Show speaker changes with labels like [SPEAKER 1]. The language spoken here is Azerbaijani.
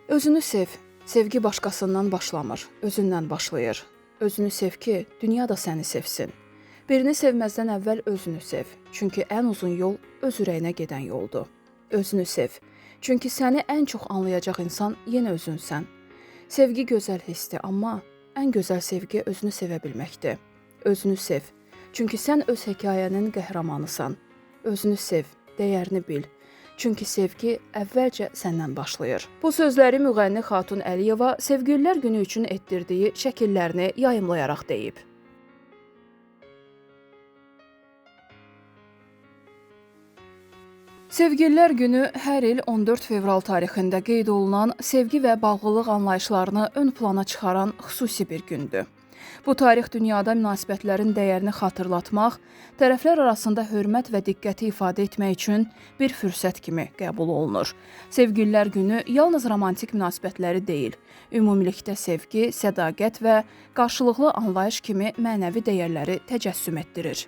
[SPEAKER 1] Özünü sev. Sevgi başqasından başlamır, özündən başlayır. Özünü sev ki, dünya da səni sevsin. Birini sevməzdən əvvəl özünü sev. Çünki ən uzun yol öz ürəyinə gedən yoldur. Özünü sev. Çünki səni ən çox anlayacaq insan yenə özünsən. Sevgi gözəl hissdir, amma ən gözəl sevgi özünü sevə bilməkdir. Özünü sev. Çünki sən öz hekayənin qəhrəmanısan. Özünü sev, dəyərini bil. Çünki sevgi əvvəlcə səndən başlayır. Bu sözləri müğənni Xatun Əliyeva Sevgililər Günü üçün etdirdiyi şəkillərini yayımlayaraq deyib. Sevgililər Günü hər il 14 fevral tarixində qeyd olunan sevgi və bağlılıq anlayışlarını ön plana çıxaran xüsusi bir gündür. Bu tarix dünyada münasibətlərin dəyərini xatırlatmaq, tərəflər arasında hörmət və diqqəti ifadə etmək üçün bir fürsət kimi qəbul olunur. Sevgililər Günü yalnız romantik münasibətləri deyil, ümumilikdə sevgi, sədaqət və qarşılıqlı anlayış kimi mənəvi dəyərləri təcəssüm etdirir.